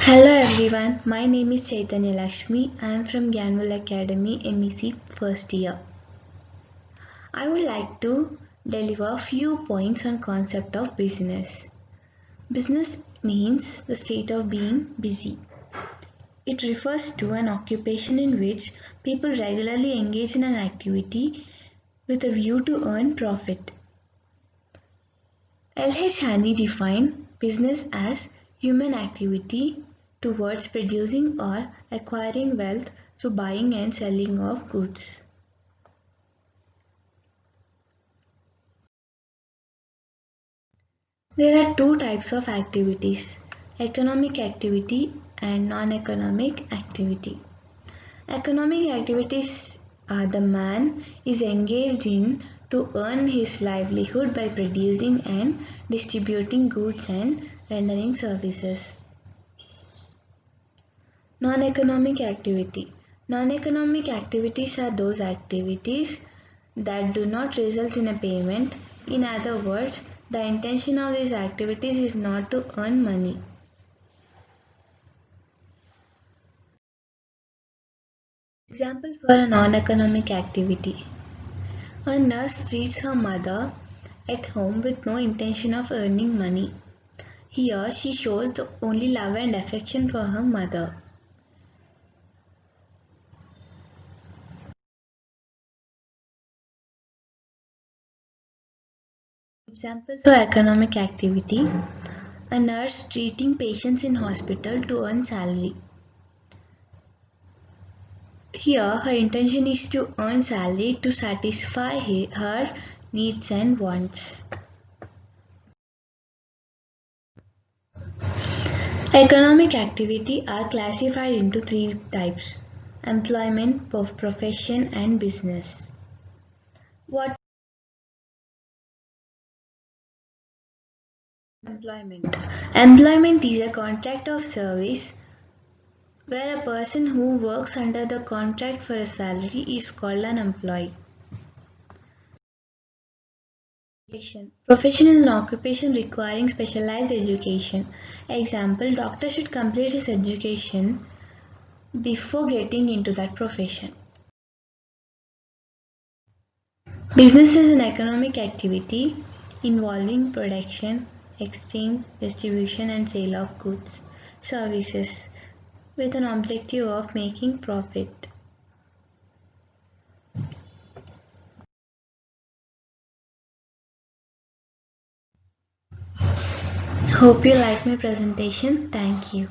Hello everyone, my name is Chaitanya Lakshmi. I am from Gyanwal Academy MEC first year. I would like to deliver a few points on concept of business. Business means the state of being busy. It refers to an occupation in which people regularly engage in an activity with a view to earn profit. L.H. Haney defined business as human activity towards producing or acquiring wealth through buying and selling of goods. There are two types of activities, economic activity and non-economic activity. Economic activities are the man is engaged in to earn his livelihood by producing and distributing goods and rendering services. Non-economic activity. Non-economic activities are those activities that do not result in a payment. In other words, the intention of these activities is not to earn money. Example for a non-economic activity. A nurse treats her mother at home with no intention of earning money. Here she shows the only love and affection for her mother. Example for economic activity. A nurse treating patients in hospital to earn salary. Here her intention is to earn salary to satisfy her needs and wants. Economic activity are classified into three types: employment, profession and business. What employment? Employment is a contract of service where a person who works under the contract for a salary is called an employee. Profession is an occupation requiring specialized education. Example, doctor should complete his education before getting into that profession. Business is an economic activity involving production, exchange, distribution and sale of goods, services with an objective of making profit. Hope you like my presentation. Thank you.